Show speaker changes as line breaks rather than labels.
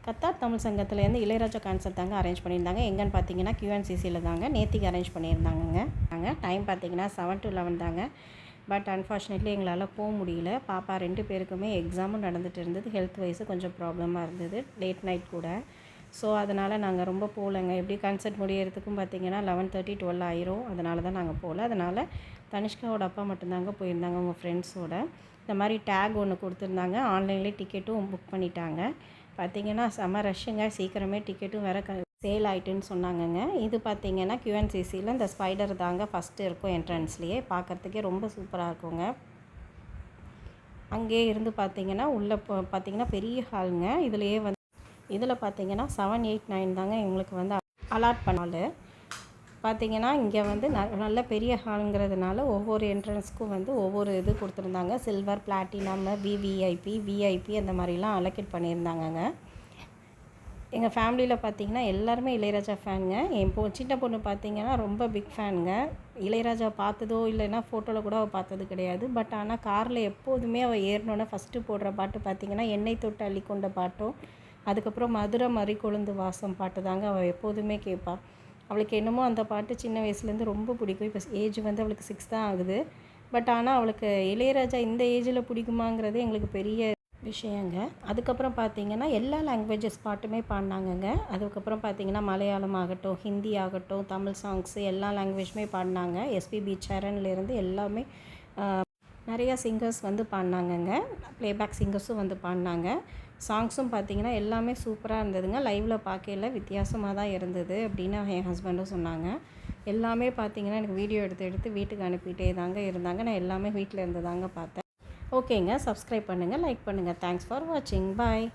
Qatar Tamil சங்கத்துலேருந்து Ilaiyaraaja concert தாங்க arrange பண்ணியிருந்தாங்க. எங்கன்னு பார்த்தீங்கன்னா QNCCயில் தாங்க நேத்திக்கு அரேஞ்ச் பண்ணியிருந்தாங்கங்க. டைம் பார்த்தீங்கன்னா 7 to 11 தாங்க. பட் அன்ஃபார்ச்சுனேட்லி எங்களால் போக முடியல. பாப்பா 2 பேருக்குமே எக்ஸாமும் நடந்துகிட்டு இருந்தது. ஹெல்த் வைஸு கொஞ்சம் ப்ராப்ளமாக இருந்தது. லேட் நைட் கூட. ஸோ அதனால் நாங்கள் ரொம்ப போகலங்க. எப்படி கான்சர்ட் முடியறதுக்கும் பார்த்தீங்கன்னா 11:30 12 ஆயிரும். அதனால தான் நாங்கள் போகல. அதனால் தனிஷ்காவோட அப்பா மட்டும்தாங்க போயிருந்தாங்க அவங்க ஃப்ரெண்ட்ஸோட. இந்த மாதிரி டேக் ஒன்று கொடுத்துருந்தாங்க. ஆன்லைன்லேயே டிக்கெட்டும் புக் பண்ணிட்டாங்க. பார்த்தீங்கன்னா செம்ம ரஷ்ஷுங்க. சீக்கிரமே டிக்கெட்டும் வேறு சேல் ஆகிட்டுன்னு சொன்னாங்கங்க. இது பார்த்தீங்கன்னா QNCCயில் இந்த ஸ்பைடர் தாங்க ஃபஸ்ட்டு இருக்கும் என்ட்ரன்ஸ்லேயே. பார்க்குறதுக்கே ரொம்ப சூப்பராக இருக்குங்க. அங்கேயே இருந்து பார்த்தீங்கன்னா உள்ளே பார்த்தீங்கன்னா பெரிய ஹாலுங்க. இதில் பார்த்தீங்கன்னா 7, 8, 9 தாங்க எங்களுக்கு வந்து அலாட் பண்ணால். பார்த்தீங்கன்னா இங்கே வந்து நல்ல பெரிய ஹாலுங்கிறதுனால ஒவ்வொரு என்ட்ரன்ஸ்க்கும் வந்து ஒவ்வொரு இது கொடுத்துருந்தாங்க. சில்வர், பிளாட்டினம், விஐபி அந்த மாதிரிலாம் அலோகேட் பண்ணியிருந்தாங்கங்க. எங்கள் ஃபேமிலியில் பார்த்தீங்கன்னா எல்லாருமே இளையராஜா ஃபேனுங்க. என் சின்ன பொண்ணு பார்த்தீங்கன்னா ரொம்ப பிக் ஃபேனுங்க. இளையராஜா பார்த்ததோ இல்லைன்னா ஃபோட்டோவில் கூட அவள் பார்த்தது கிடையாது. பட் ஆனால் காரில் எப்போதுமே அவள் ஏறினோன்னே ஃபஸ்ட்டு போடுற பாட்டு பார்த்தீங்கன்னா எண்ணெய் தொட்டு அள்ளிக்கொண்ட பாட்டும், அதுக்கப்புறம் மதுரை மறி கொழுந்து வாசம் பாட்டு தாங்க அவள் எப்போதுமே கேட்பாள். அவளுக்கு என்னமோ அந்த பாட்டு சின்ன வயசுலேருந்து ரொம்ப பிடிக்கும். இப்போ ஏஜ் வந்து அவளுக்கு 6 தான் ஆகுது. பட் ஆனால் அவளுக்கு இளையராஜா இந்த ஏஜில் பிடிக்குமாங்கிறது எங்களுக்கு பெரிய விஷயங்க. அதுக்கப்புறம் பார்த்தீங்கன்னா எல்லா லாங்குவேஜஸ் பாட்டுமே பாடினாங்கங்க. அதுக்கப்புறம் பார்த்தீங்கன்னா மலையாளம் ஆகட்டும், ஹிந்தி ஆகட்டும், தமிழ் சாங்ஸு எல்லா லாங்குவேஜுமே பாடினாங்க. எஸ்பிபி சரண்லேருந்து எல்லாமே நிறையா சிங்கர்ஸ் வந்து பாடினாங்கங்க. ப்ளேபேக் சிங்கர்ஸும் வந்து பாடினாங்க. சாங்ஸும் பார்த்தீங்கன்னா எல்லாமே சூப்பராக இருந்ததுங்க. லைவில் பார்க்கையில வித்தியாசமாக தான் இருந்தது அப்படின்னு என் ஹஸ்பண்டும் சொன்னாங்க. எல்லாமே பார்த்தீங்கன்னா எனக்கு வீடியோ எடுத்து வீட்டுக்கு அனுப்பிட்டே தாங்க இருந்தாங்க. நான் எல்லாமே வீட்டில் இருந்து தாங்க பார்த்தேன். ஓகேங்க. சப்ஸ்கிரைப் பண்ணுங்கள், லைக் பண்ணுங்கள். தேங்க்ஸ் ஃபார் வாட்சிங். பாய்.